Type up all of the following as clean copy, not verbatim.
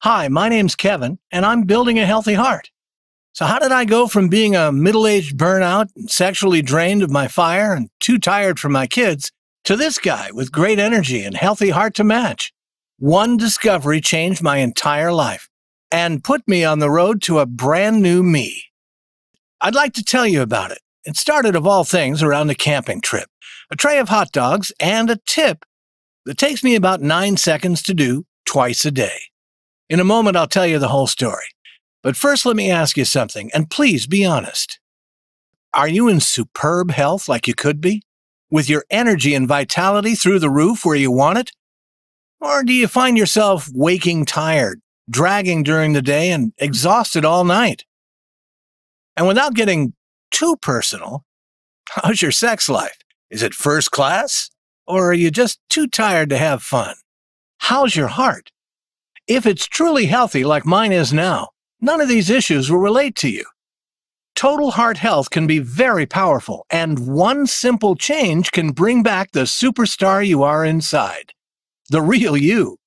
Hi, my name's Kevin, and I'm building a healthy heart. So how did I go from being a middle-aged burnout, and sexually drained of my fire, and too tired for my kids, to this guy with great energy and healthy heart to match? One discovery changed my entire life and put me on the road to a brand new me. I'd like to tell you about it. It started, of all things, around a camping trip, a tray of hot dogs, and a tip that takes me about 9 seconds to do twice a day. In a moment, I'll tell you the whole story. But first, let me ask you something, and please be honest. Are you in superb health like you could be? With your energy and vitality through the roof where you want it? Or do you find yourself waking tired, dragging during the day, and exhausted all night? And without getting too personal, how's your sex life? Is it first class? Or are you just too tired to have fun? How's your heart? If it's truly healthy like mine is now, none of these issues will relate to you. Total heart health can be very powerful, and one simple change can bring back the superstar you are inside, the real you.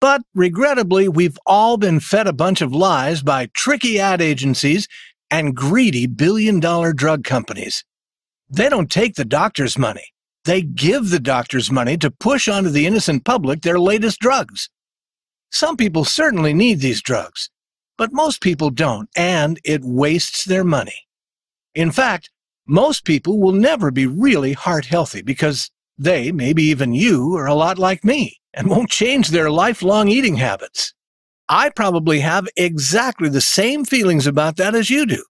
But regrettably, we've all been fed a bunch of lies by tricky ad agencies and greedy billion-dollar drug companies. They don't take the doctor's money. They give the doctor's money to push onto the innocent public their latest drugs. Some people certainly need these drugs, but most people don't, and it wastes their money. In fact, most people will never be really heart healthy because they, maybe even you, are a lot like me and won't change their lifelong eating habits. I probably have exactly the same feelings about that as you do.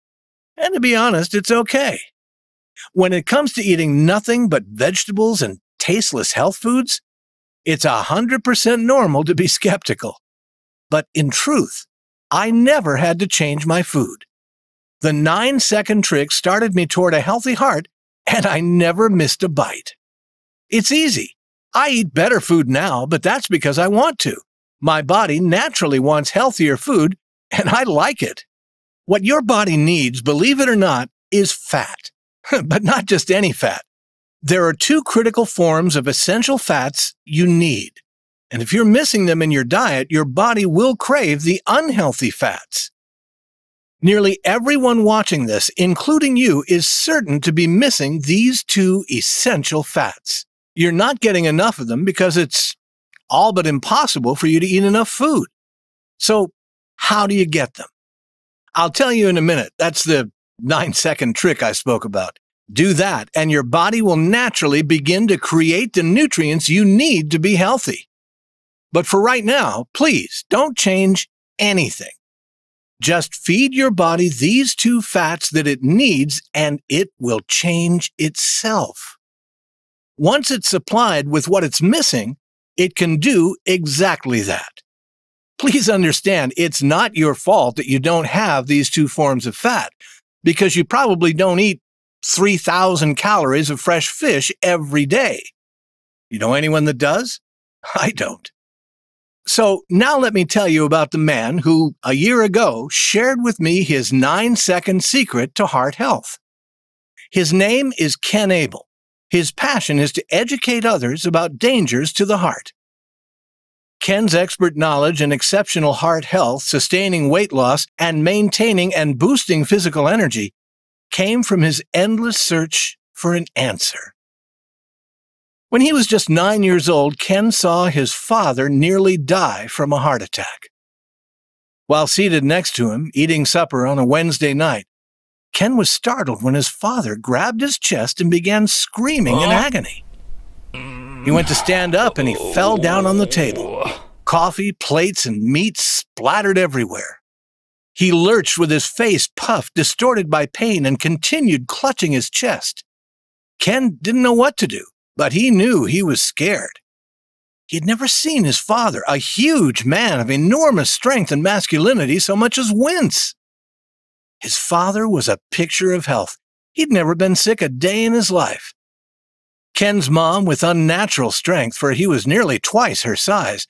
And to be honest, it's okay. When it comes to eating nothing but vegetables and tasteless health foods, it's 100% normal to be skeptical. But in truth, I never had to change my food. The 9-second trick started me toward a healthy heart, and I never missed a bite. It's easy. I eat better food now, but that's because I want to. My body naturally wants healthier food, and I like it. What your body needs, believe it or not, is fat. But not just any fat. There are 2 critical forms of essential fats you need. And if you're missing them in your diet, your body will crave the unhealthy fats. Nearly everyone watching this, including you, is certain to be missing these 2 essential fats. You're not getting enough of them because it's all but impossible for you to eat enough food. So, how do you get them? I'll tell you in a minute. That's the 9-second trick I spoke about. Do that, and your body will naturally begin to create the nutrients you need to be healthy. But for right now, please don't change anything. Just feed your body these 2 fats that it needs, and it will change itself. Once it's supplied with what it's missing, it can do exactly that. Please understand, it's not your fault that you don't have these 2 forms of fat, because you probably don't eat 3,000 calories of fresh fish every day. You know anyone that does? I don't. So now let me tell you about the man who, a year ago, shared with me his 9-second secret to heart health. His name is Ken Abel. His passion is to educate others about dangers to the heart. Ken's expert knowledge and exceptional heart health, sustaining weight loss, and maintaining and boosting physical energy came from his endless search for an answer. When he was just 9 years old, Ken saw his father nearly die from a heart attack. While seated next to him, eating supper on a Wednesday night, Ken was startled when his father grabbed his chest and began screaming in agony. He went to stand up and he fell down on the table. Coffee, plates, and meat splattered everywhere. He lurched with his face puffed, distorted by pain, and continued clutching his chest. Ken didn't know what to do, but he knew he was scared. He had never seen his father, a huge man of enormous strength and masculinity, so much as wince. His father was a picture of health. He'd never been sick a day in his life. Ken's mom, with unnatural strength, for he was nearly twice her size,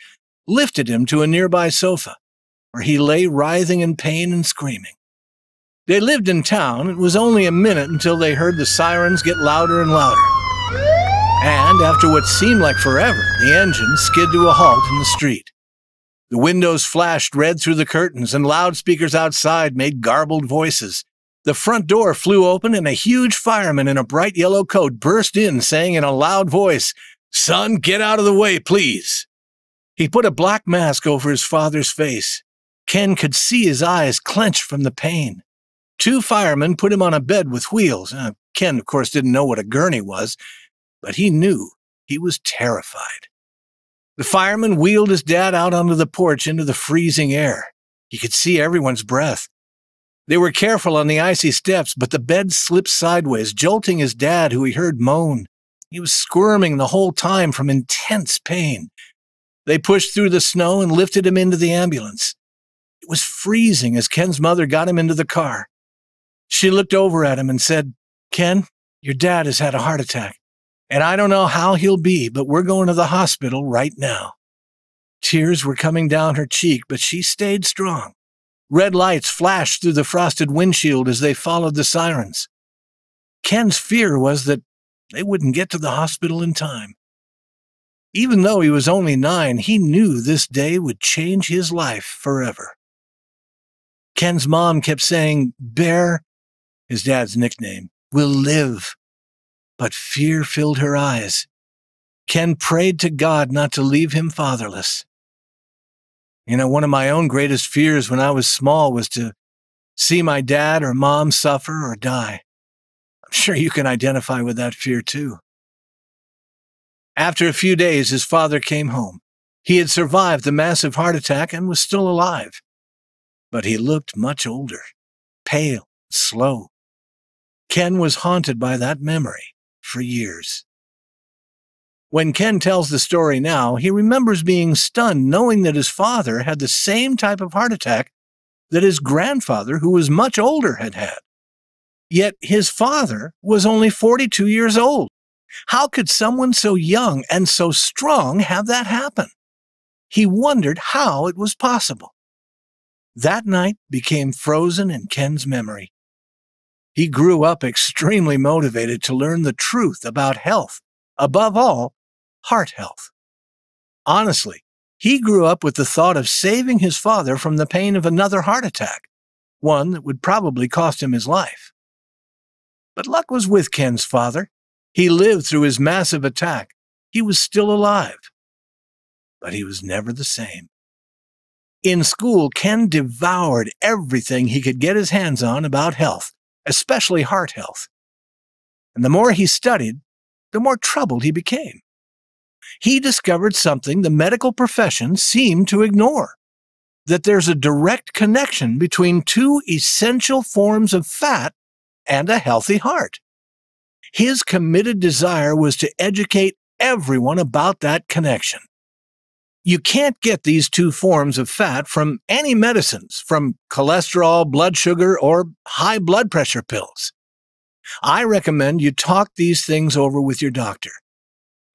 lifted him to a nearby sofa, where he lay writhing in pain and screaming. They lived in town. It was only a minute until they heard the sirens get louder and louder. And after what seemed like forever, the engine skid to a halt in the street. The windows flashed red through the curtains, and loudspeakers outside made garbled voices. The front door flew open, and a huge fireman in a bright yellow coat burst in, saying in a loud voice, "Son, get out of the way, please." He put a black mask over his father's face. Ken could see his eyes clenched from the pain. Two firemen put him on a bed with wheels. Ken, of course, didn't know what a gurney was, but he knew he was terrified. The fireman wheeled his dad out onto the porch into the freezing air. He could see everyone's breath. They were careful on the icy steps, but the bed slipped sideways, jolting his dad, who he heard moan. He was squirming the whole time from intense pain. They pushed through the snow and lifted him into the ambulance. It was freezing as Ken's mother got him into the car. She looked over at him and said, "Ken, your dad has had a heart attack, and I don't know how he'll be, but we're going to the hospital right now." Tears were coming down her cheek, but she stayed strong. Red lights flashed through the frosted windshield as they followed the sirens. Ken's fear was that they wouldn't get to the hospital in time. Even though he was only 9, he knew this day would change his life forever. Ken's mom kept saying, "Bear," his dad's nickname, "will live." But fear filled her eyes. Ken prayed to God not to leave him fatherless. One of my own greatest fears when I was small was to see my dad or mom suffer or die. I'm sure you can identify with that fear too. After a few days, his father came home. He had survived the massive heart attack and was still alive. But he looked much older, pale, slow. Ken was haunted by that memory for years. When Ken tells the story now, he remembers being stunned knowing that his father had the same type of heart attack that his grandfather, who was much older, had had. Yet his father was only 42 years old. How could someone so young and so strong have that happen? He wondered how it was possible. That night became frozen in Ken's memory. He grew up extremely motivated to learn the truth about health, above all, heart health. Honestly, he grew up with the thought of saving his father from the pain of another heart attack, one that would probably cost him his life. But luck was with Ken's father. He lived through his massive attack. He was still alive. But he was never the same. In school, Ken devoured everything he could get his hands on about health, especially heart health. And the more he studied, the more troubled he became. He discovered something the medical profession seemed to ignore, that there's a direct connection between two essential forms of fat and a healthy heart. His committed desire was to educate everyone about that connection. You can't get these two forms of fat from any medicines, from cholesterol, blood sugar, or high blood pressure pills. I recommend you talk these things over with your doctor.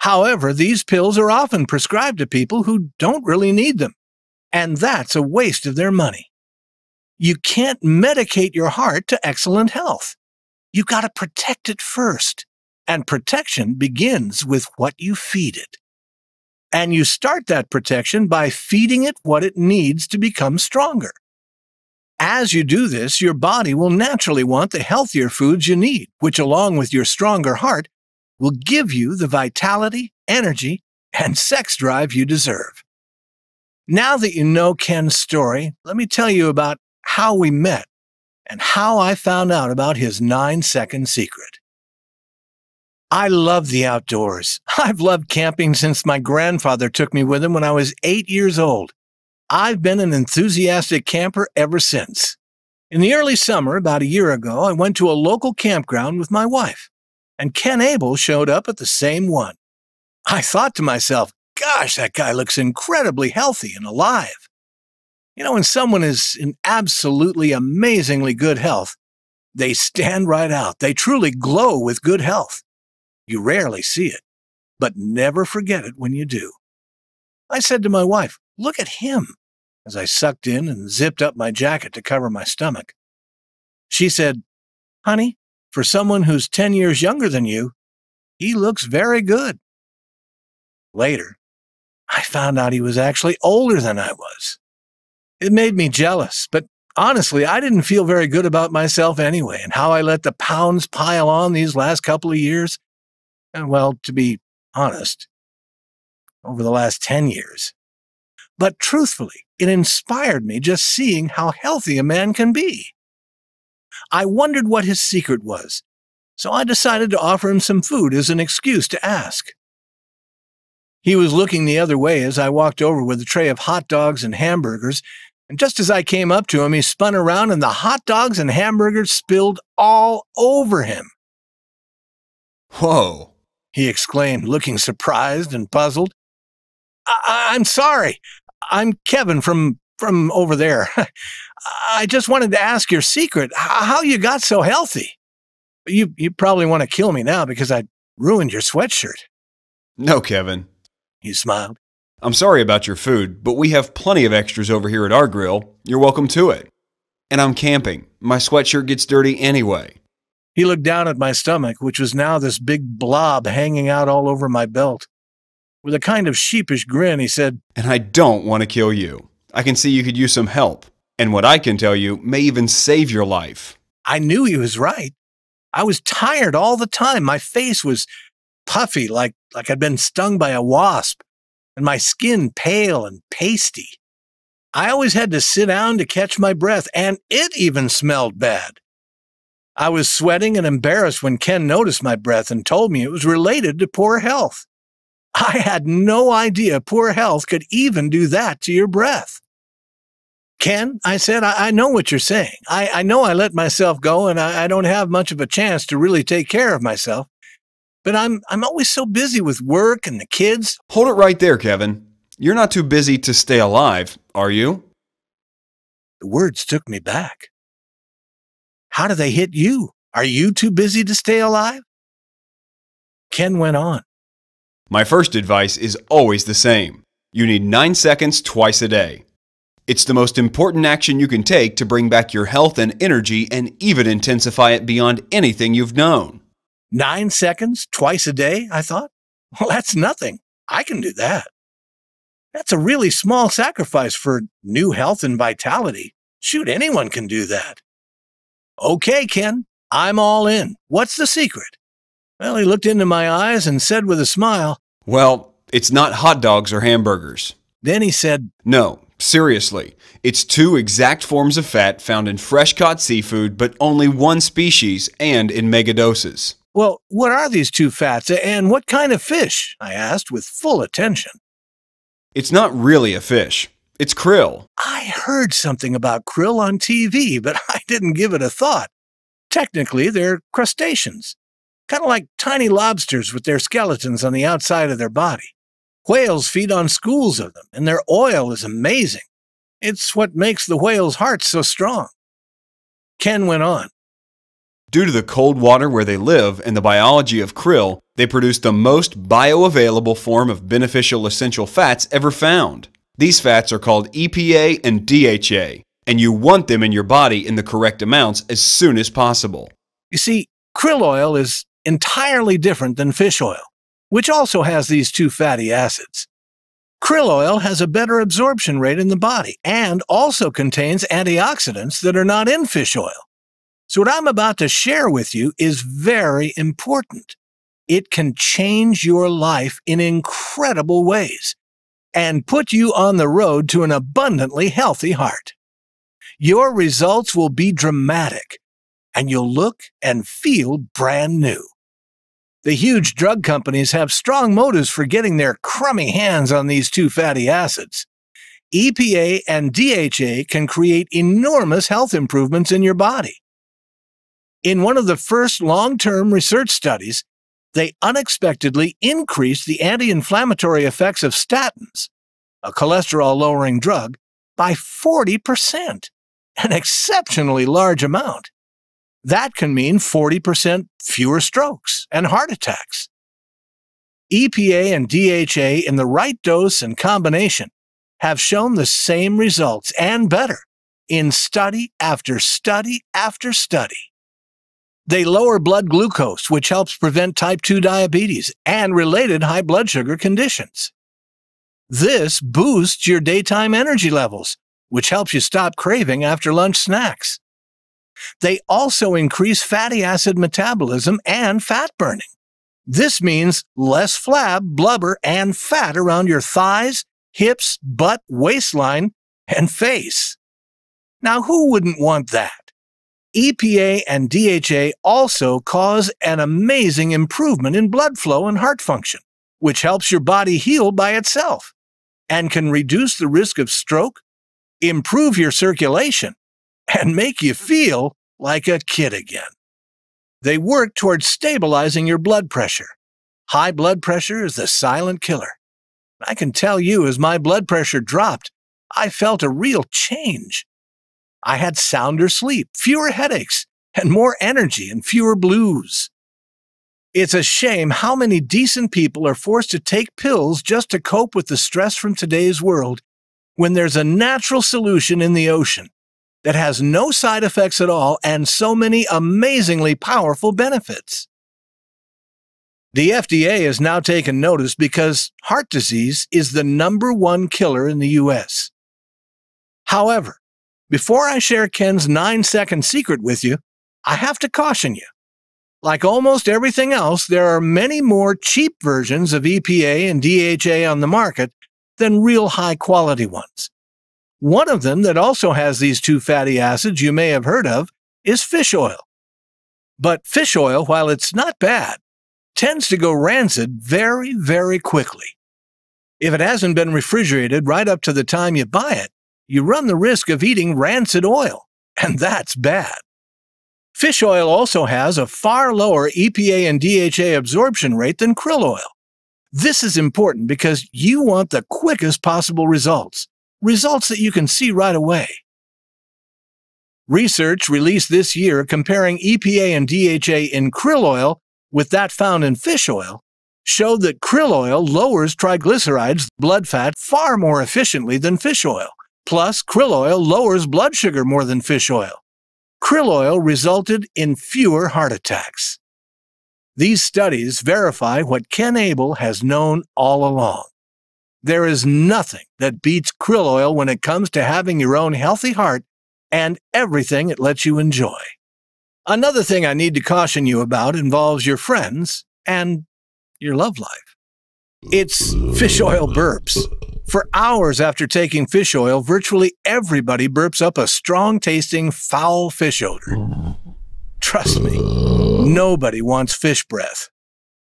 However, these pills are often prescribed to people who don't really need them, and that's a waste of their money. You can't medicate your heart to excellent health. You got to protect it first, and protection begins with what you feed it. And you start that protection by feeding it what it needs to become stronger. As you do this, your body will naturally want the healthier foods you need, which along with your stronger heart, will give you the vitality, energy, and sex drive you deserve. Now that you know Ken's story, let me tell you about how we met and how I found out about his 9-second secret. I love the outdoors. I've loved camping since my grandfather took me with him when I was 8 years old. I've been an enthusiastic camper ever since. In the early summer, about a year ago, I went to a local campground with my wife, and Ken Abel showed up at the same one. I thought to myself, gosh, that guy looks incredibly healthy and alive. When someone is in absolutely amazingly good health, they stand right out. They truly glow with good health. You rarely see it, but never forget it when you do. I said to my wife, "Look at him," as I sucked in and zipped up my jacket to cover my stomach. She said, "Honey, for someone who's 10 years younger than you, he looks very good." Later, I found out he was actually older than I was. It made me jealous, but honestly, I didn't feel very good about myself anyway, and how I let the pounds pile on these last couple of years. And well, to be honest, over the last 10 years. But truthfully, it inspired me just seeing how healthy a man can be. I wondered what his secret was, so I decided to offer him some food as an excuse to ask. He was looking the other way as I walked over with a tray of hot dogs and hamburgers, and just as I came up to him, he spun around and the hot dogs and hamburgers spilled all over him. Whoa, he exclaimed, looking surprised and puzzled. I'm sorry. I'm Kevin from over there. I just wanted to ask your secret, how you got so healthy. You probably want to kill me now because I ruined your sweatshirt. No, Kevin. He smiled. I'm sorry about your food, but we have plenty of extras over here at our grill. You're welcome to it. And I'm camping. My sweatshirt gets dirty anyway. He looked down at my stomach, which was now this big blob hanging out all over my belt. With a kind of sheepish grin, he said, And I don't want to kill you. I can see you could use some help. And what I can tell you may even save your life. I knew he was right. I was tired all the time. My face was puffy, like I'd been stung by a wasp, and my skin pale and pasty. I always had to sit down to catch my breath, and it even smelled bad. I was sweating and embarrassed when Ken noticed my breath and told me it was related to poor health. I had no idea poor health could even do that to your breath. Ken, I said, I know what you're saying. I know I let myself go and I don't have much of a chance to really take care of myself. But I'm always so busy with work and the kids. Hold it right there, Kevin. You're not too busy to stay alive, are you? The words took me back. How do they hit you? Are you too busy to stay alive? Ken went on. My first advice is always the same. You need 9 seconds twice a day. It's the most important action you can take to bring back your health and energy and even intensify it beyond anything you've known. 9 seconds twice a day, I thought. Well, that's nothing. I can do that. That's a really small sacrifice for new health and vitality. Shoot, anyone can do that. Okay, Ken, I'm all in. What's the secret? Well, he looked into my eyes and said with a smile, Well, it's not hot dogs or hamburgers. Then he said, No, seriously. It's 2 exact forms of fat found in fresh-caught seafood, but only one species and in megadoses. Well, what are these 2 fats and what kind of fish? I asked with full attention. It's not really a fish. It's krill. I heard something about krill on TV, but I didn't give it a thought. Technically, they're crustaceans, kind of like tiny lobsters with their skeletons on the outside of their body. Whales feed on schools of them, and their oil is amazing. It's what makes the whale's hearts so strong. Ken went on. Due to the cold water where they live and the biology of krill, they produce the most bioavailable form of beneficial essential fats ever found. These fats are called EPA and DHA, and you want them in your body in the correct amounts as soon as possible. You see, krill oil is entirely different than fish oil, which also has these 2 fatty acids. Krill oil has a better absorption rate in the body and also contains antioxidants that are not in fish oil. So what I'm about to share with you is very important. It can change your life in incredible ways and put you on the road to an abundantly healthy heart. Your results will be dramatic, and you'll look and feel brand new. The huge drug companies have strong motives for getting their crummy hands on these 2 fatty acids. EPA and DHA can create enormous health improvements in your body. In one of the first long-term research studies, they unexpectedly increased the anti-inflammatory effects of statins, a cholesterol-lowering drug, by 40%, an exceptionally large amount. That can mean 40% fewer strokes and heart attacks. EPA and DHA in the right dose and combination have shown the same results and better in study after study after study. They lower blood glucose, which helps prevent type 2 diabetes and related high blood sugar conditions. This boosts your daytime energy levels, which helps you stop craving after lunch snacks. They also increase fatty acid metabolism and fat burning. This means less flab, blubber, and fat around your thighs, hips, butt, waistline, and face. Now, who wouldn't want that? EPA and DHA also cause an amazing improvement in blood flow and heart function, which helps your body heal by itself and can reduce the risk of stroke, improve your circulation, and make you feel like a kid again. They work towards stabilizing your blood pressure. High blood pressure is the silent killer. I can tell you, as my blood pressure dropped, I felt a real change. I had sounder sleep, fewer headaches, and more energy and fewer blues. It's a shame how many decent people are forced to take pills just to cope with the stress from today's world, when there's a natural solution in the ocean that has no side effects at all and so many amazingly powerful benefits. The FDA has now taken notice because heart disease is the #1 killer in the U.S. However, before I share Ken's 9-second secret with you, I have to caution you. Like almost everything else, there are many more cheap versions of EPA and DHA on the market than real high-quality ones. One of them that also has these two fatty acids you may have heard of is fish oil. But fish oil, while it's not bad, tends to go rancid very, very quickly. If it hasn't been refrigerated right up to the time you buy it, you run the risk of eating rancid oil, and that's bad. Fish oil also has a far lower EPA and DHA absorption rate than krill oil. This is important because you want the quickest possible results that you can see right away. Research released this year comparing EPA and DHA in krill oil with that found in fish oil showed that krill oil lowers triglycerides, blood fat, far more efficiently than fish oil. Plus, krill oil lowers blood sugar more than fish oil. Krill oil resulted in fewer heart attacks. These studies verify what Ken Abel has known all along. There is nothing that beats krill oil when it comes to having your own healthy heart and everything it lets you enjoy. Another thing I need to caution you about involves your friends and your love life. It's fish oil burps. For hours after taking fish oil, virtually everybody burps up a strong-tasting, foul fish odor. Trust me, nobody wants fish breath.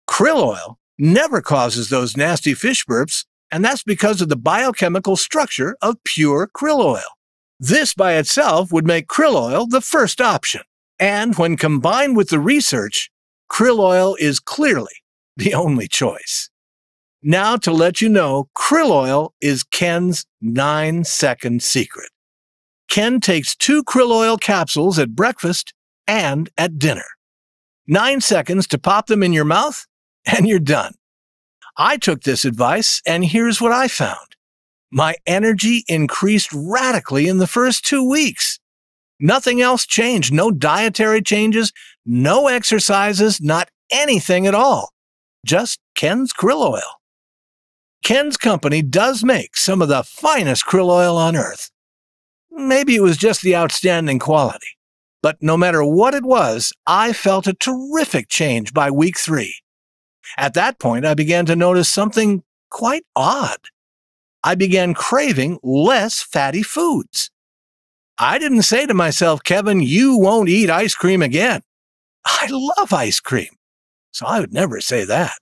Krill oil never causes those nasty fish burps, and that's because of the biochemical structure of pure krill oil. This by itself would make krill oil the first option. And when combined with the research, krill oil is clearly the only choice. Now to let you know, krill oil is Ken's 9-second secret. Ken takes 2 krill oil capsules at breakfast and at dinner. 9 seconds to pop them in your mouth, and you're done. I took this advice, and here's what I found. My energy increased radically in the first 2 weeks. Nothing else changed, no dietary changes, no exercises, not anything at all. Just Ken's krill oil. Ken's company does make some of the finest krill oil on earth. Maybe it was just the outstanding quality. But no matter what it was, I felt a terrific change by week 3. At that point, I began to notice something quite odd. I began craving less fatty foods. I didn't say to myself, Kevin, you won't eat ice cream again. I love ice cream, so I would never say that.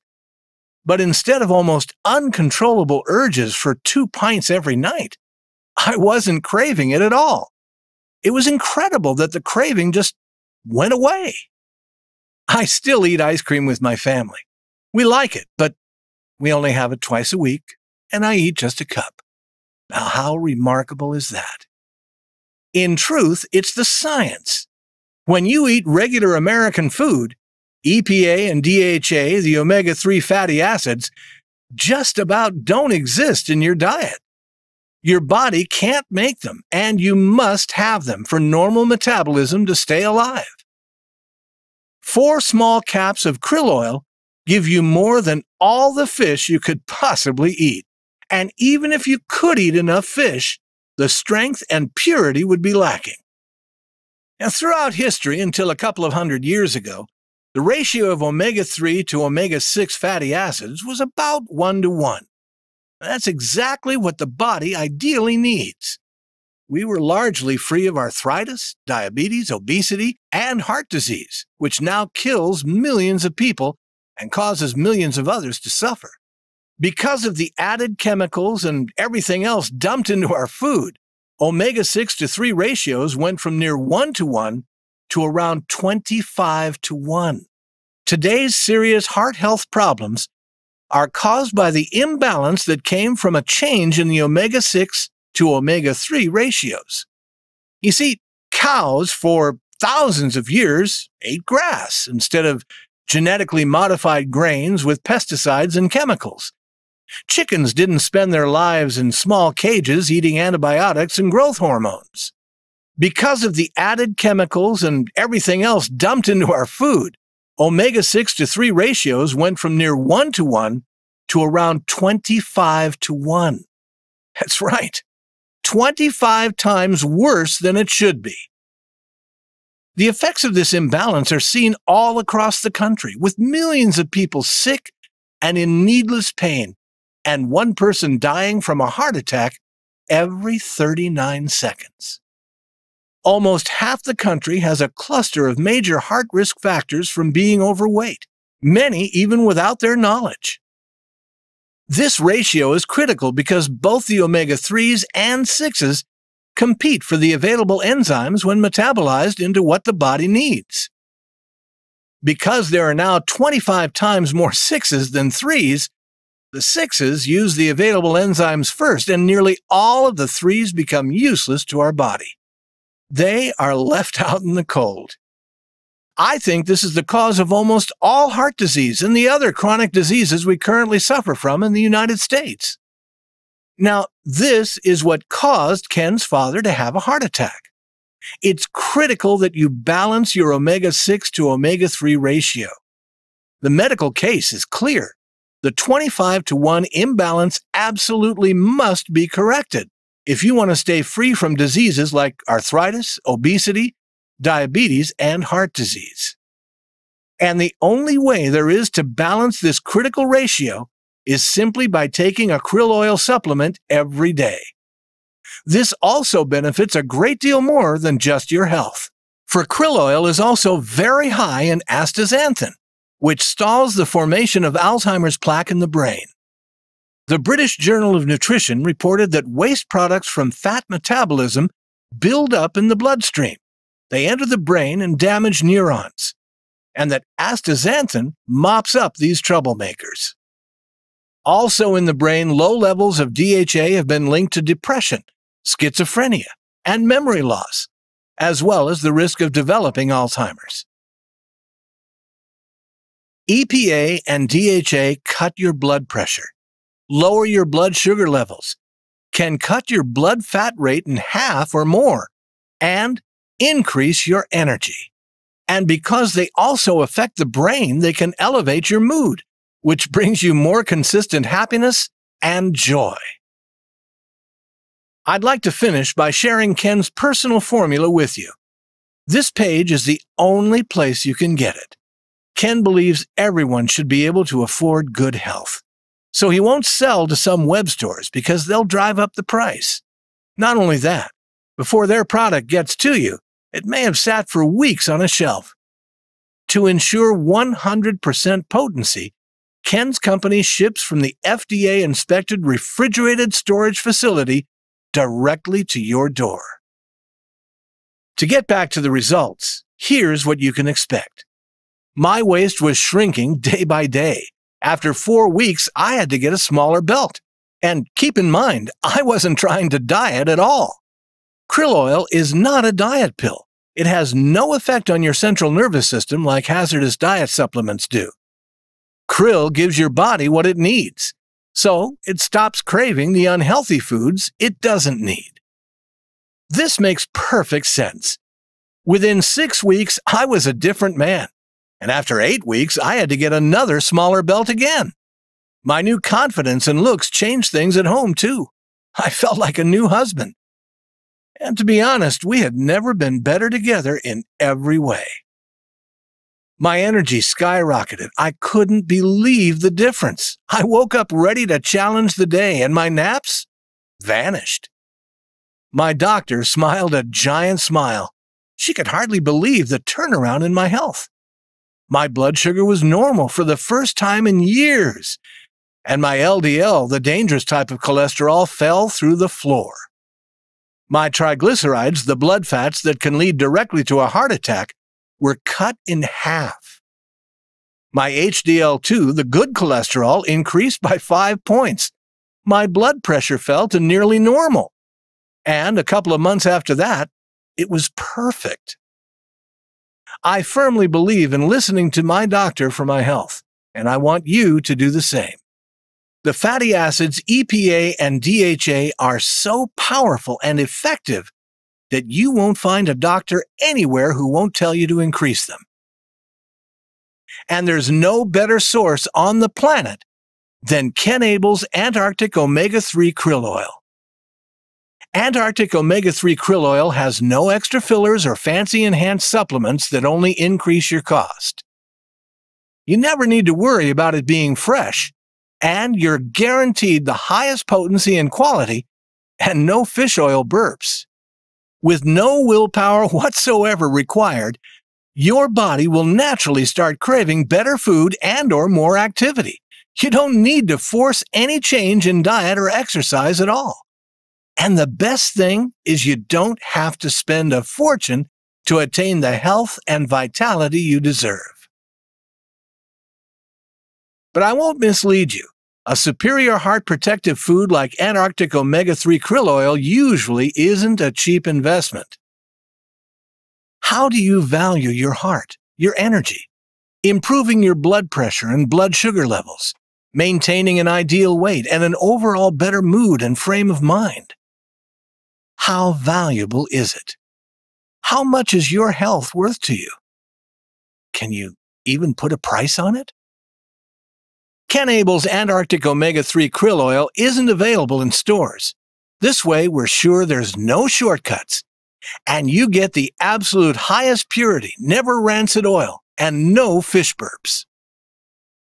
But instead of almost uncontrollable urges for 2 pints every night, I wasn't craving it at all. It was incredible that the craving just went away. I still eat ice cream with my family. We like it, but we only have it twice a week, and I eat just a cup. Now, how remarkable is that? In truth, it's the science. When you eat regular American food, EPA and DHA, the omega-3 fatty acids, just about don't exist in your diet. Your body can't make them, and you must have them for normal metabolism to stay alive. 4 small caps of krill oil give you more than all the fish you could possibly eat, And even if you could eat enough fish, the strength and purity would be lacking. Now, throughout history, until a couple of hundred years ago, the ratio of omega-3 to omega-6 fatty acids was about 1:1. That's exactly what the body ideally needs. We were largely free of arthritis, diabetes, obesity, and heart disease, which now kills millions of people and causes millions of others to suffer. Because of the added chemicals and everything else dumped into our food, omega-6 to 3 ratios went from near 1:1 to around 25:1. Today's serious heart health problems are caused by the imbalance that came from a change in the omega-6 to omega-3 ratios. You see, cows for thousands of years ate grass instead of genetically modified grains with pesticides and chemicals. Chickens didn't spend their lives in small cages eating antibiotics and growth hormones. Because of the added chemicals and everything else dumped into our food, omega-6 to 3 ratios went from near 1:1 to around 25:1. That's right, 25 times worse than it should be. The effects of this imbalance are seen all across the country, with millions of people sick and in needless pain, and one person dying from a heart attack every 39 seconds. Almost half the country has a cluster of major heart risk factors from being overweight, many even without their knowledge. This ratio is critical because both the omega-3s and 6s compete for the available enzymes when metabolized into what the body needs. Because there are now 25 times more 6s than 3s, the 6s use the available enzymes first, and nearly all of the 3s become useless to our body. They are left out in the cold. I think this is the cause of almost all heart disease and the other chronic diseases we currently suffer from in the United States. Now, this is what caused Ken's father to have a heart attack. It's critical that you balance your omega-6 to omega-3 ratio. The medical case is clear. The 25:1 imbalance absolutely must be corrected if you want to stay free from diseases like arthritis, obesity, diabetes, and heart disease. And the only way there is to balance this critical ratio is simply by taking a krill oil supplement every day. This also benefits a great deal more than just your health, for krill oil is also very high in astaxanthin, which stalls the formation of Alzheimer's plaque in the brain. The British Journal of Nutrition reported that waste products from fat metabolism build up in the bloodstream. They enter the brain and damage neurons, and that astaxanthin mops up these troublemakers. Also in the brain, low levels of DHA have been linked to depression, schizophrenia, and memory loss, as well as the risk of developing Alzheimer's. EPA and DHA cut your blood pressure, lower your blood sugar levels, can cut your blood fat rate in half or more, and increase your energy. And because they also affect the brain, they can elevate your mood, which brings you more consistent happiness and joy. I'd like to finish by sharing Ken's personal formula with you. This page is the only place you can get it. Ken believes everyone should be able to afford good health, so he won't sell to some web stores because they'll drive up the price. Not only that, before their product gets to you, it may have sat for weeks on a shelf. To ensure 100% potency, Ken's company ships from the FDA-inspected refrigerated storage facility directly to your door. To get back to the results, here's what you can expect. My waist was shrinking day by day. After 4 weeks, I had to get a smaller belt. And keep in mind, I wasn't trying to diet at all. Krill oil is not a diet pill. It has no effect on your central nervous system like hazardous diet supplements do. Krill gives your body what it needs, so it stops craving the unhealthy foods it doesn't need. This makes perfect sense. Within 6 weeks, I was a different man. And after 8 weeks, I had to get another smaller belt again. My new confidence and looks changed things at home, too. I felt like a new husband. And to be honest, we had never been better together in every way. My energy skyrocketed. I couldn't believe the difference. I woke up ready to challenge the day, and my naps vanished. My doctor smiled a giant smile. She could hardly believe the turnaround in my health. My blood sugar was normal for the first time in years, and my LDL, the dangerous type of cholesterol, fell through the floor. My triglycerides, the blood fats that can lead directly to a heart attack, were cut in half. My HDL2, the good cholesterol, increased by 5 points. My blood pressure fell to nearly normal. And a couple of months after that, it was perfect. I firmly believe in listening to my doctor for my health, and I want you to do the same. The fatty acids EPA and DHA are so powerful and effective that you won't find a doctor anywhere who won't tell you to increase them. And there's no better source on the planet than Ken Abel's Antarctic Omega-3 Krill Oil. Antarctic Omega-3 Krill Oil has no extra fillers or fancy enhanced supplements that only increase your cost. You never need to worry about it being fresh, and you're guaranteed the highest potency and quality and no fish oil burps. With no willpower whatsoever required, your body will naturally start craving better food and/or more activity. You don't need to force any change in diet or exercise at all. And the best thing is you don't have to spend a fortune to attain the health and vitality you deserve. But I won't mislead you. A superior heart protective food like Antarctic Omega-3 Krill Oil usually isn't a cheap investment. How do you value your heart, your energy, improving your blood pressure and blood sugar levels, maintaining an ideal weight and an overall better mood and frame of mind? How valuable is it? How much is your health worth to you? Can you even put a price on it? Ken Abel's Antarctic Omega-3 Krill Oil isn't available in stores. This way, we're sure there's no shortcuts, and you get the absolute highest purity, never rancid oil, and no fish burps.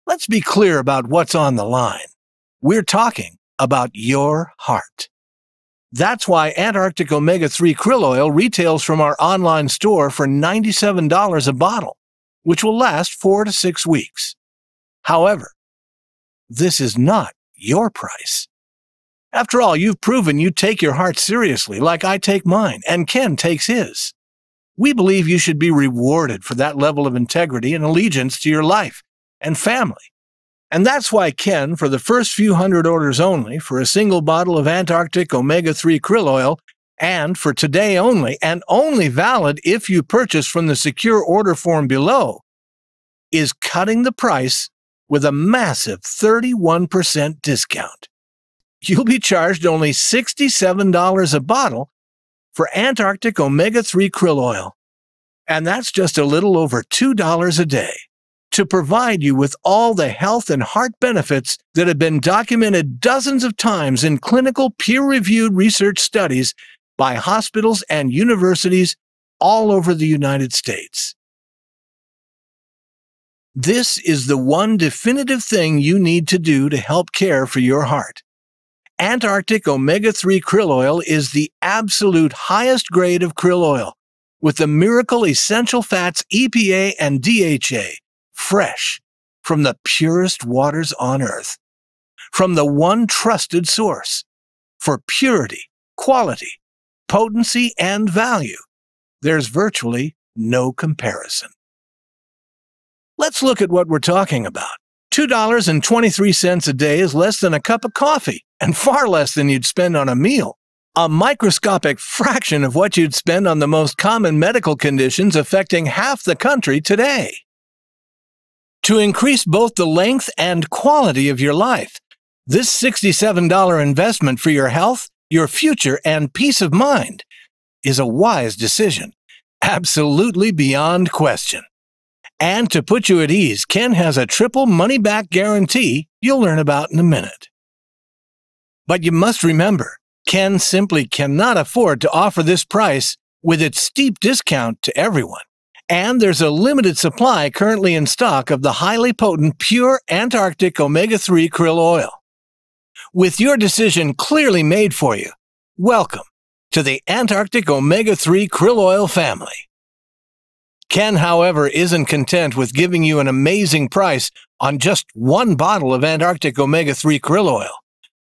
Let's be clear about what's on the line. We're talking about your heart. That's why Antarctic Omega-3 Krill Oil retails from our online store for $97 a bottle, which will last 4 to 6 weeks. However, this is not your price. After all, you've proven you take your heart seriously, like I take mine, and Ken takes his. We believe you should be rewarded for that level of integrity and allegiance to your life and family. And that's why Ken, for the first few hundred orders only, for a single bottle of Antarctic Omega-3 Krill Oil, and for today only, and only valid if you purchase from the secure order form below, is cutting the price with a massive 31% discount. You'll be charged only $67 a bottle for Antarctic Omega-3 Krill Oil, and that's just a little over $2 a day, to provide you with all the health and heart benefits that have been documented dozens of times in clinical peer-reviewed research studies by hospitals and universities all over the United States. This is the one definitive thing you need to do to help care for your heart. Antarctic Omega-3 Krill Oil is the absolute highest grade of krill oil, with the miracle essential fats EPA and DHA, fresh from the purest waters on earth, from the one trusted source. For purity, quality, potency, and value, there's virtually no comparison. Let's look at what we're talking about. $2.23 a day is less than a cup of coffee, and far less than you'd spend on a meal. A microscopic fraction of what you'd spend on the most common medical conditions affecting half the country today. To increase both the length and quality of your life, this $67 investment for your health, your future, and peace of mind is a wise decision, absolutely beyond question. And to put you at ease, Ken has a triple money-back guarantee you'll learn about in a minute. But you must remember, Ken simply cannot afford to offer this price with its steep discount to everyone. And there's a limited supply currently in stock of the highly potent pure Antarctic omega-3 krill oil. With your decision clearly made for you, welcome to the Antarctic omega-3 krill oil family. Ken, however, isn't content with giving you an amazing price on just one bottle of Antarctic omega-3 krill oil.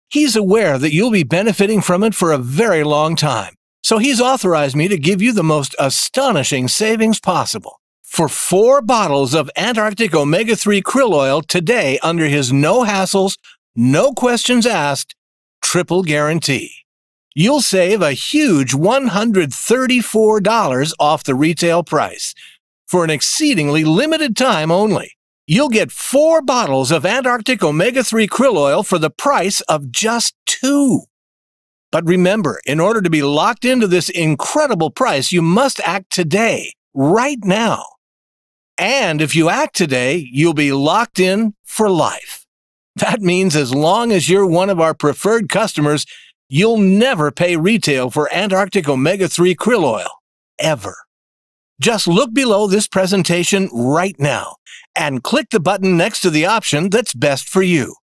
He's aware that you'll be benefiting from it for a very long time, so he's authorized me to give you the most astonishing savings possible. For 4 bottles of Antarctic omega-3 krill oil today under his no hassles, no questions asked, triple guarantee. You'll save a huge $134 off the retail price. For an exceedingly limited time only, you'll get 4 bottles of Antarctic omega-3 krill oil for the price of just 2. But remember, in order to be locked into this incredible price, you must act today, right now. And if you act today, you'll be locked in for life. That means as long as you're one of our preferred customers, you'll never pay retail for Antarctic omega-3 krill oil, ever. Just look below this presentation right now and click the button next to the option that's best for you.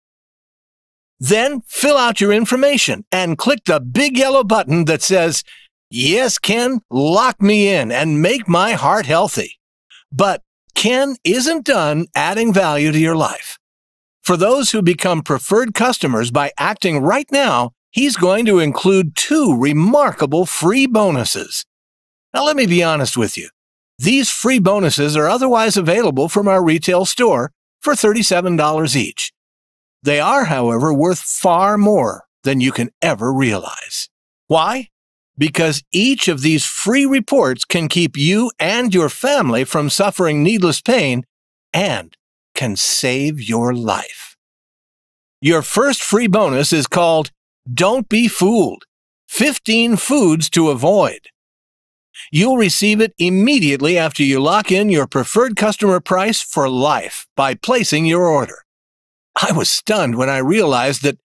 Then fill out your information and click the big yellow button that says, "Yes, Ken, lock me in and make my heart healthy." But Ken isn't done adding value to your life. For those who become preferred customers by acting right now, he's going to include 2 remarkable free bonuses. Now let me be honest with you. These free bonuses are otherwise available from our retail store for $37 each. They are, however, worth far more than you can ever realize. Why? Because each of these free reports can keep you and your family from suffering needless pain and can save your life. Your first free bonus is called Don't Be Fooled, 15 Foods to Avoid. You'll receive it immediately after you lock in your preferred customer price for life by placing your order. I was stunned when I realized that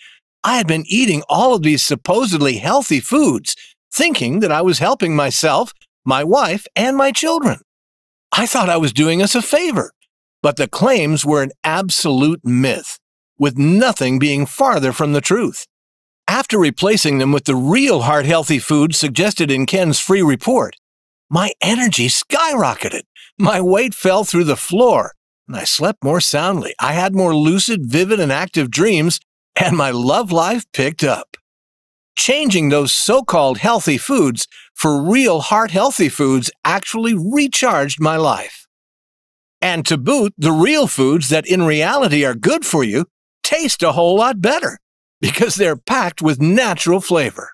I had been eating all of these supposedly healthy foods, thinking that I was helping myself, my wife, and my children. I thought I was doing us a favor, but the claims were an absolute myth, with nothing being farther from the truth. After replacing them with the real heart-healthy foods suggested in Ken's free report, my energy skyrocketed. My weight fell through the floor, and I slept more soundly. I had more lucid, vivid, and active dreams, and my love life picked up. Changing those so-called healthy foods for real heart-healthy foods actually recharged my life. And to boot, the real foods that in reality are good for you taste a whole lot better because they're packed with natural flavor.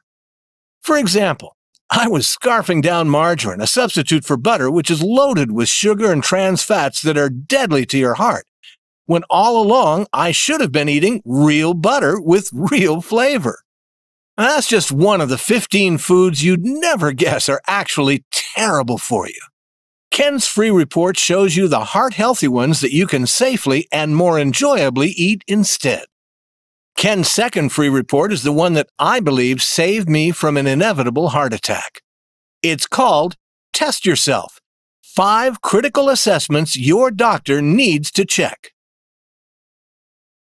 For example, I was scarfing down margarine, a substitute for butter which is loaded with sugar and trans fats that are deadly to your heart, when all along I should have been eating real butter with real flavor. Now, that's just one of the 15 foods you'd never guess are actually terrible for you. Ken's free report shows you the heart-healthy ones that you can safely and more enjoyably eat instead. Ken's second free report is the one that I believe saved me from an inevitable heart attack. It's called Test Yourself: 5 Critical Assessments Your Doctor Needs to Check.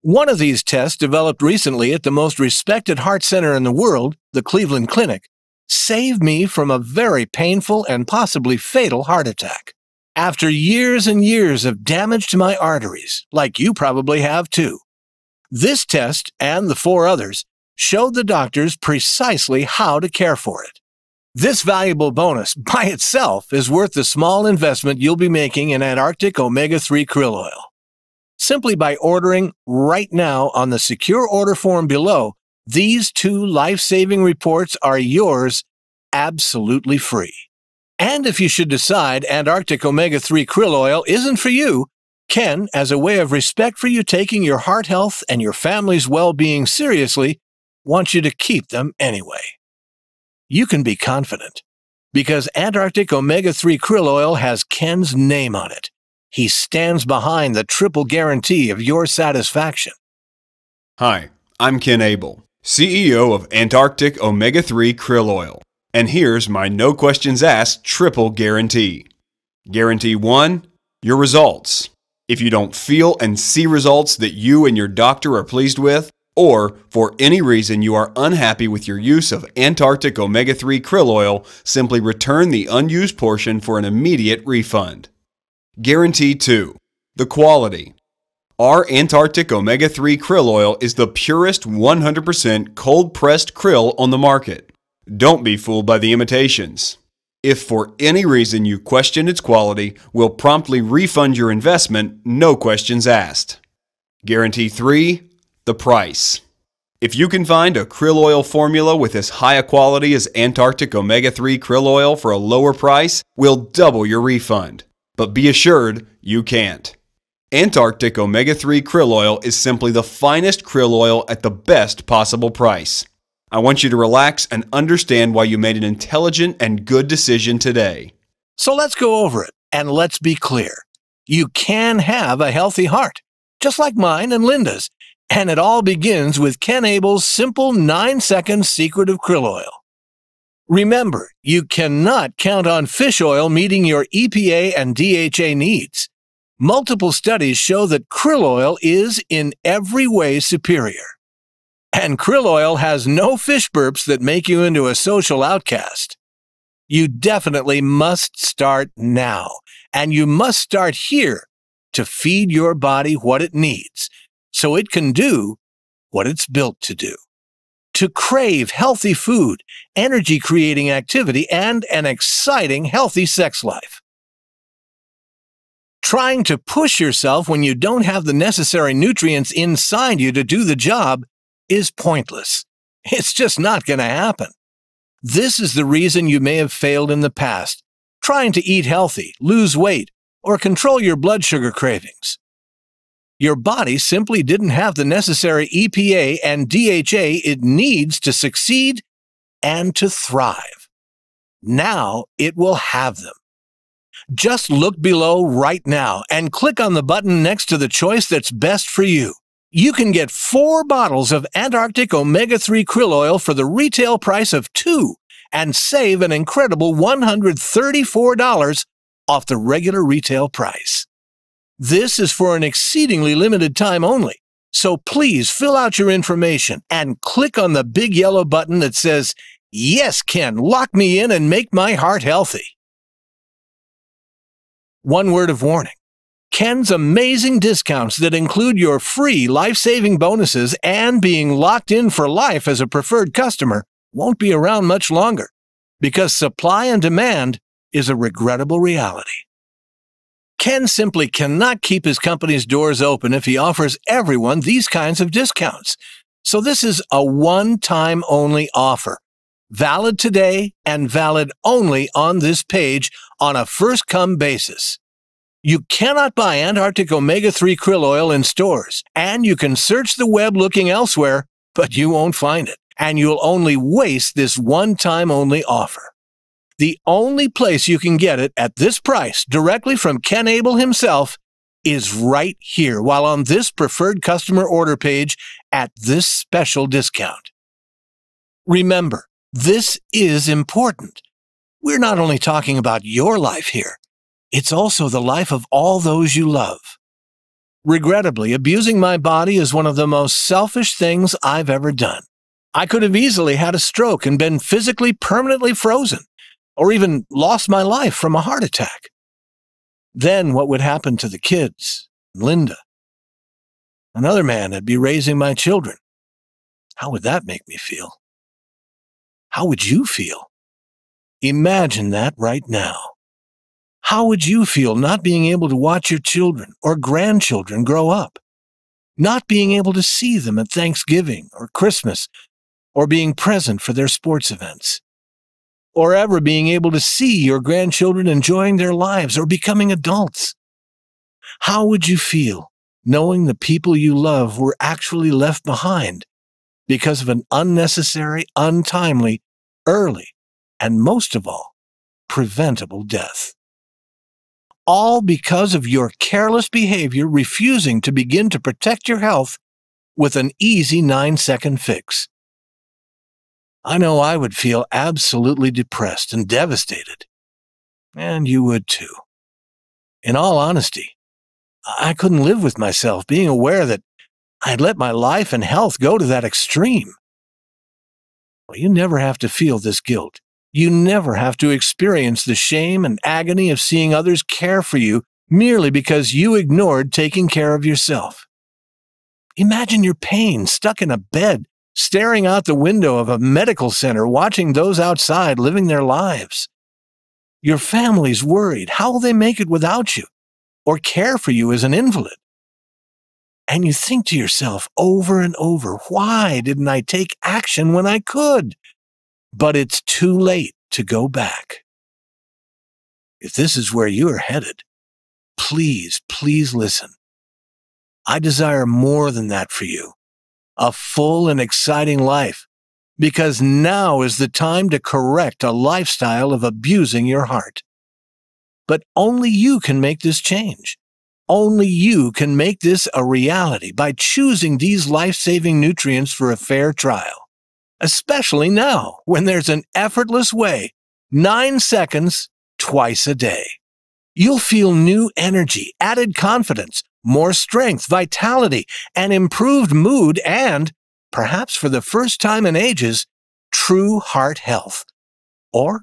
One of these tests, developed recently at the most respected heart center in the world, the Cleveland Clinic, saved me from a very painful and possibly fatal heart attack. After years and years of damage to my arteries, like you probably have too. This test, and the 4 others, showed the doctors precisely how to care for it. This valuable bonus, by itself, is worth the small investment you'll be making in Antarctic omega-3 krill oil. Simply by ordering right now on the secure order form below, these 2 life-saving reports are yours absolutely free. And if you should decide Antarctic omega-3 krill oil isn't for you, Ken, as a way of respect for you taking your heart health and your family's well-being seriously, wants you to keep them anyway. You can be confident, because Antarctic omega-3 krill oil has Ken's name on it. He stands behind the triple guarantee of your satisfaction. Hi, I'm Ken Abel, CEO of Antarctic Omega-3 Krill Oil, and here's my no questions asked triple guarantee. Guarantee 1, your results. If you don't feel and see results that you and your doctor are pleased with, or for any reason you are unhappy with your use of Antarctic Omega-3 Krill Oil, simply return the unused portion for an immediate refund. Guarantee 2, the quality. Our Antarctic Omega-3 Krill Oil is the purest 100% cold-pressed krill on the market. Don't be fooled by the imitations. If for any reason you question its quality, we'll promptly refund your investment, no questions asked. Guarantee 3, the price. If you can find a krill oil formula with as high a quality as Antarctic Omega-3 Krill Oil for a lower price, we'll double your refund. But be assured, you can't. Antarctic Omega-3 Krill Oil is simply the finest krill oil at the best possible price. I want you to relax and understand why you made an intelligent and good decision today. So let's go over it, and let's be clear. You can have a healthy heart, just like mine and Linda's, and it all begins with Ken Abel's simple 9-second secret of krill oil. Remember, you cannot count on fish oil meeting your EPA and DHA needs. Multiple studies show that krill oil is in every way superior. And krill oil has no fish burps that make you into a social outcast. You definitely must start now, and you must start here to feed your body what it needs, so it can do what it's built to do. To crave healthy food, energy-creating activity, and an exciting, healthy sex life. Trying to push yourself when you don't have the necessary nutrients inside you to do the job is pointless. It's just not going to happen. This is the reason you may have failed in the past, trying to eat healthy, lose weight, or control your blood sugar cravings. Your body simply didn't have the necessary EPA and DHA it needs to succeed and to thrive. Now it will have them. Just look below right now and click on the button next to the choice that's best for you. You can get 4 bottles of Antarctic Omega-3 Krill Oil for the retail price of 2 and save an incredible $134 off the regular retail price. This is for an exceedingly limited time only, so please fill out your information and click on the big yellow button that says, "Yes, Ken, lock me in and make my heart healthy." One word of warning. Ken's amazing discounts that include your free life-saving bonuses and being locked in for life as a preferred customer won't be around much longer, because supply and demand is a regrettable reality. Ken simply cannot keep his company's doors open if he offers everyone these kinds of discounts. So this is a one-time only offer, valid today and valid only on this page on a first-come basis. You cannot buy Antarctic Omega-3 Krill Oil in stores, and you can search the web looking elsewhere, but you won't find it, and you'll only waste this one-time only offer. The only place you can get it at this price directly from Ken Abel himself is right here while on this preferred customer order page at this special discount. Remember, this is important. We're not only talking about your life here, it's also the life of all those you love. Regrettably, abusing my body is one of the most selfish things I've ever done. I could have easily had a stroke and been physically permanently frozen, or even lost my life from a heart attack. Then what would happen to the kids, Linda? Another man would be raising my children. How would that make me feel? How would you feel? Imagine that right now. How would you feel not being able to watch your children or grandchildren grow up? Not being able to see them at Thanksgiving or Christmas, or being present for their sports events? Or ever being able to see your grandchildren enjoying their lives or becoming adults? How would you feel knowing the people you love were actually left behind because of an unnecessary, untimely, early, and most of all, preventable death? all because of your careless behavior refusing to begin to protect your health with an easy 9-second fix. I know I would feel absolutely depressed and devastated. And you would too. In all honesty, I couldn't live with myself being aware that I'd let my life and health go to that extreme. Well, you never have to feel this guilt. You never have to experience the shame and agony of seeing others care for you merely because you ignored taking care of yourself. Imagine your pain stuck in a bed, staring out the window of a medical center, watching those outside living their lives. Your family's worried. How will they make it without you or care for you as an invalid? And you think to yourself over and over, why didn't I take action when I could? But it's too late to go back. If this is where you are headed, please, please listen. I desire more than that for you, a full and exciting life, because now is the time to correct a lifestyle of abusing your heart. But only you can make this change. Only you can make this a reality by choosing these life-saving nutrients for a fair trial. Especially now, when there's an effortless way, 9 seconds, twice a day. You'll feel new energy, added confidence, more strength, vitality, and improved mood, and, perhaps for the first time in ages, true heart health. Or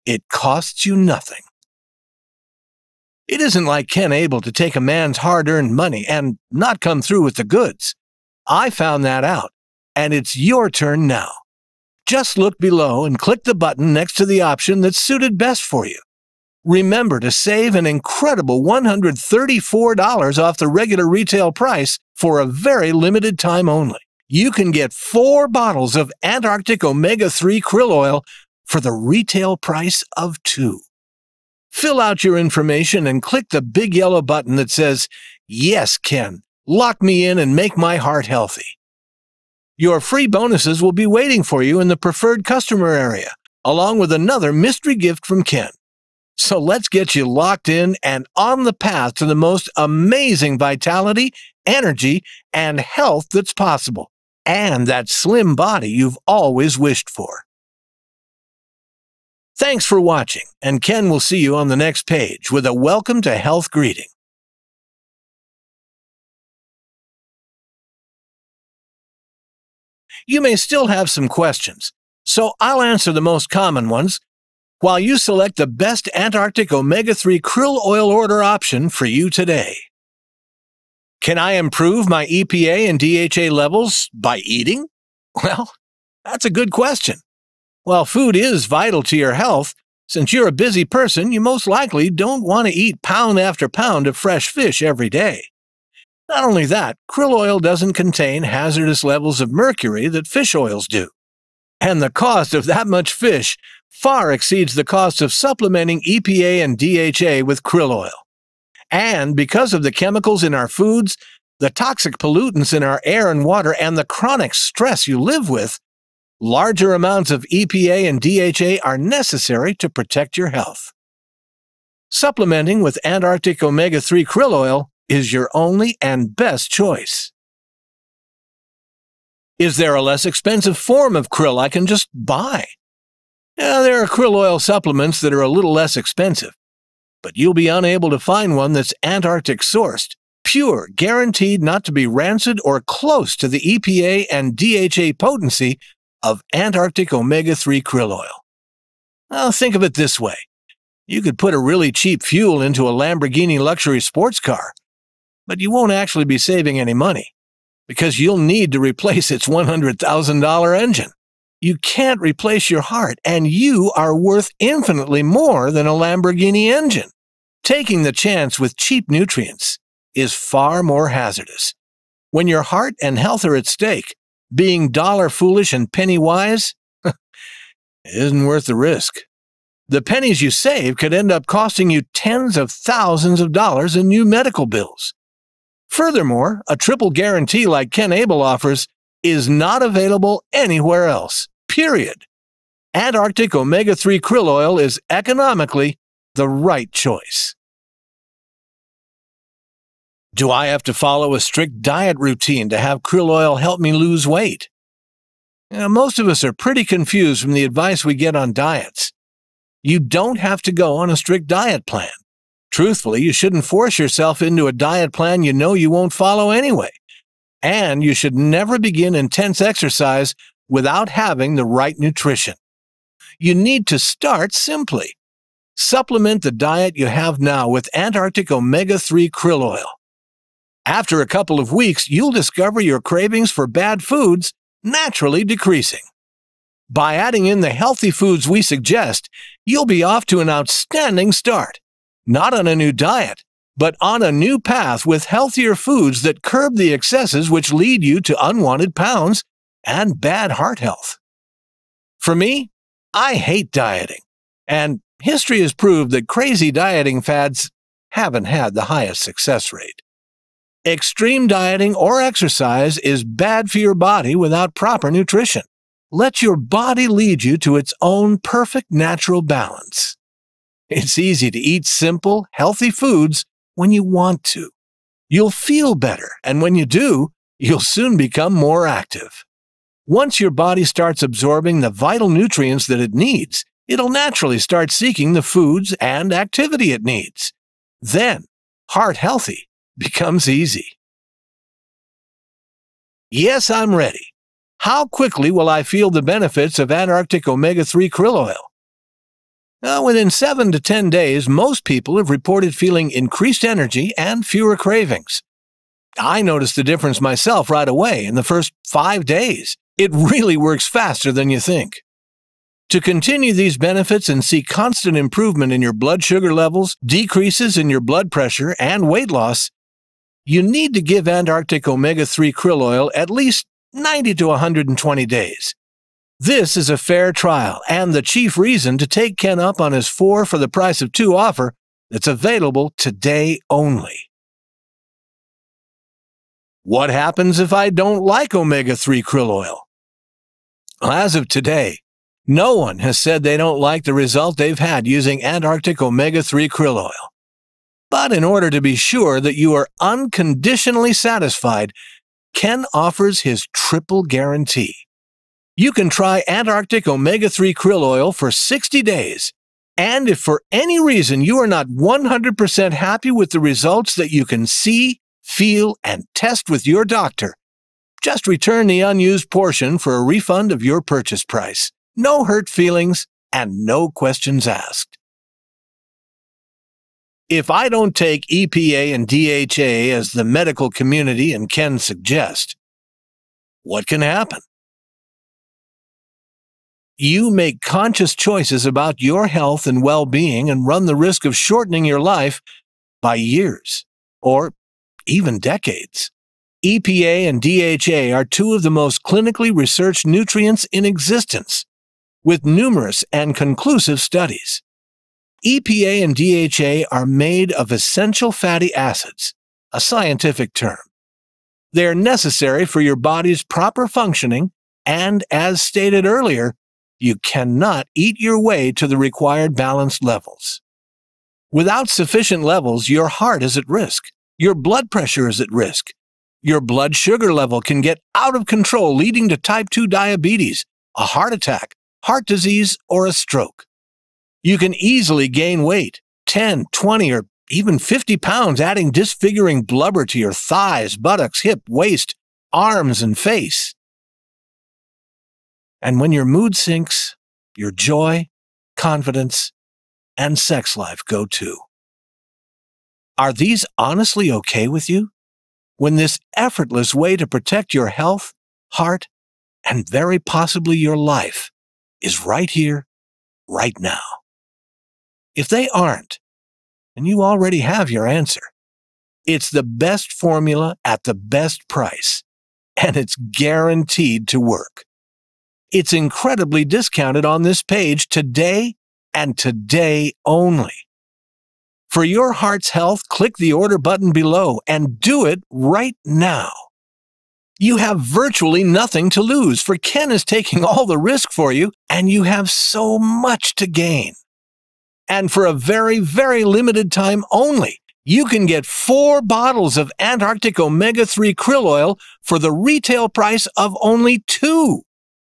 it costs you nothing. It isn't like Ken Abel to take a man's hard-earned money and not come through with the goods. I found that out, and it's your turn now. Just look below and click the button next to the option that's suited best for you. Remember to save an incredible $134 off the regular retail price for a very limited time only. You can get 4 bottles of Antarctic Omega-3 krill oil for the retail price of 2. Fill out your information and click the big yellow button that says, "Yes, Ken, lock me in and make my heart healthy." Your free bonuses will be waiting for you in the preferred customer area, along with another mystery gift from Ken. So let's get you locked in and on the path to the most amazing vitality, energy, and health that's possible, and that slim body you've always wished for. Thanks for watching, and Ken will see you on the next page with a welcome to health greeting. You may still have some questions, so I'll answer the most common ones while you select the best Antarctic Omega-3 krill oil order option for you today. Can I improve my EPA and DHA levels by eating? Well, that's a good question. While food is vital to your health, since you're a busy person, you most likely don't want to eat pound after pound of fresh fish every day. Not only that, krill oil doesn't contain hazardous levels of mercury that fish oils do. And the cost of that much fish far exceeds the cost of supplementing EPA and DHA with krill oil. And because of the chemicals in our foods, the toxic pollutants in our air and water, and the chronic stress you live with, larger amounts of EPA and DHA are necessary to protect your health. Supplementing with Antarctic Omega-3 krill oil is your only and best choice. Is there a less expensive form of krill I can just buy? Yeah, there are krill oil supplements that are a little less expensive, but you'll be unable to find one that's Antarctic sourced, pure, guaranteed not to be rancid or close to the EPA and DHA potency of Antarctic Omega-3 krill oil. Now think of it this way. You could put a really cheap fuel into a Lamborghini luxury sports car, but you won't actually be saving any money because you'll need to replace its $100,000 engine. You can't replace your heart, and you are worth infinitely more than a Lamborghini engine. Taking the chance with cheap nutrients is far more hazardous. When your heart and health are at stake, being dollar foolish and penny wise isn't worth the risk. The pennies you save could end up costing you tens of thousands of dollars in new medical bills. Furthermore, a triple guarantee like Ken Abel offers is not available anywhere else, period. Antarctic Omega-3 krill oil is economically the right choice. Do I have to follow a strict diet routine to have krill oil help me lose weight? Most of us are pretty confused from the advice we get on diets. You don't have to go on a strict diet plan. Truthfully, you shouldn't force yourself into a diet plan you know you won't follow anyway. And you should never begin intense exercise without having the right nutrition. You need to start simply. Supplement the diet you have now with Antarctic Omega-3 krill oil. After a couple of weeks, you'll discover your cravings for bad foods naturally decreasing. By adding in the healthy foods we suggest, you'll be off to an outstanding start. Not on a new diet, but on a new path with healthier foods that curb the excesses which lead you to unwanted pounds and bad heart health. For me, I hate dieting, and history has proved that crazy dieting fads haven't had the highest success rate. Extreme dieting or exercise is bad for your body without proper nutrition. Let your body lead you to its own perfect natural balance. It's easy to eat simple, healthy foods when you want to. You'll feel better, and when you do, you'll soon become more active. Once your body starts absorbing the vital nutrients that it needs, it'll naturally start seeking the foods and activity it needs. Then, heart healthy becomes easy. Yes, I'm ready. How quickly will I feel the benefits of Antarctic Omega-3 krill oil? Within 7 to 10 days, most people have reported feeling increased energy and fewer cravings. I noticed the difference myself right away in the first 5 days. It really works faster than you think. To continue these benefits and see constant improvement in your blood sugar levels, decreases in your blood pressure, and weight loss, you need to give Antarctic Omega-3 krill oil at least 90 to 120 days. This is a fair trial and the chief reason to take Ken up on his 4 for the price of 2 offer that's available today only. What happens if I don't like Omega-3 krill oil? As of today, no one has said they don't like the result they've had using Antarctic Omega-3 krill oil. But in order to be sure that you are unconditionally satisfied, Ken offers his triple guarantee. You can try Antarctic Omega-3 krill oil for 60 days, and if for any reason you are not 100% happy with the results that you can see, feel, and test with your doctor, just return the unused portion for a refund of your purchase price. No hurt feelings and no questions asked. If I don't take EPA and DHA as the medical community and Ken suggest, what can happen? You make conscious choices about your health and well-being and run the risk of shortening your life by years or even decades. EPA and DHA are 2 of the most clinically researched nutrients in existence, with numerous and conclusive studies. EPA and DHA are made of essential fatty acids, a scientific term. They are necessary for your body's proper functioning, and as stated earlier, you cannot eat your way to the required balanced levels. Without sufficient levels, your heart is at risk. Your blood pressure is at risk. Your blood sugar level can get out of control, leading to type 2 diabetes, a heart attack, heart disease, or a stroke. You can easily gain weight, 10, 20, or even 50 pounds, adding disfiguring blubber to your thighs, buttocks, hip, waist, arms, and face. And when your mood sinks, your joy, confidence, and sex life go too. Are these honestly okay with you? When this effortless way to protect your health, heart, and very possibly your life is right here, right now. If they aren't, and you already have your answer, it's the best formula at the best price, and it's guaranteed to work. It's incredibly discounted on this page today and today only. For your heart's health, click the order button below and do it right now. You have virtually nothing to lose, for Ken is taking all the risk for you, and you have so much to gain. And for a very, very limited time only, you can get 4 bottles of Antarctic Omega-3 krill oil for the retail price of only 2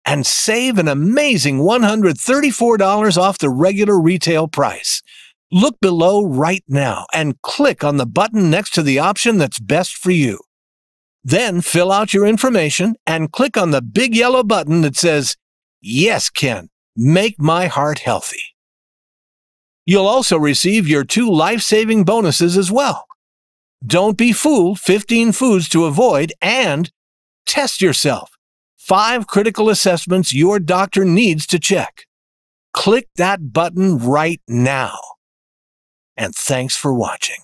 and save an amazing $134 off the regular retail price. Look below right now and click on the button next to the option that's best for you. Then fill out your information and click on the big yellow button that says, "Yes, Ken, make my heart healthy." You'll also receive your 2 life-saving bonuses as well. Don't be fooled, 15 foods to avoid, and test yourself. 5 critical assessments your doctor needs to check. Click that button right now. And thanks for watching.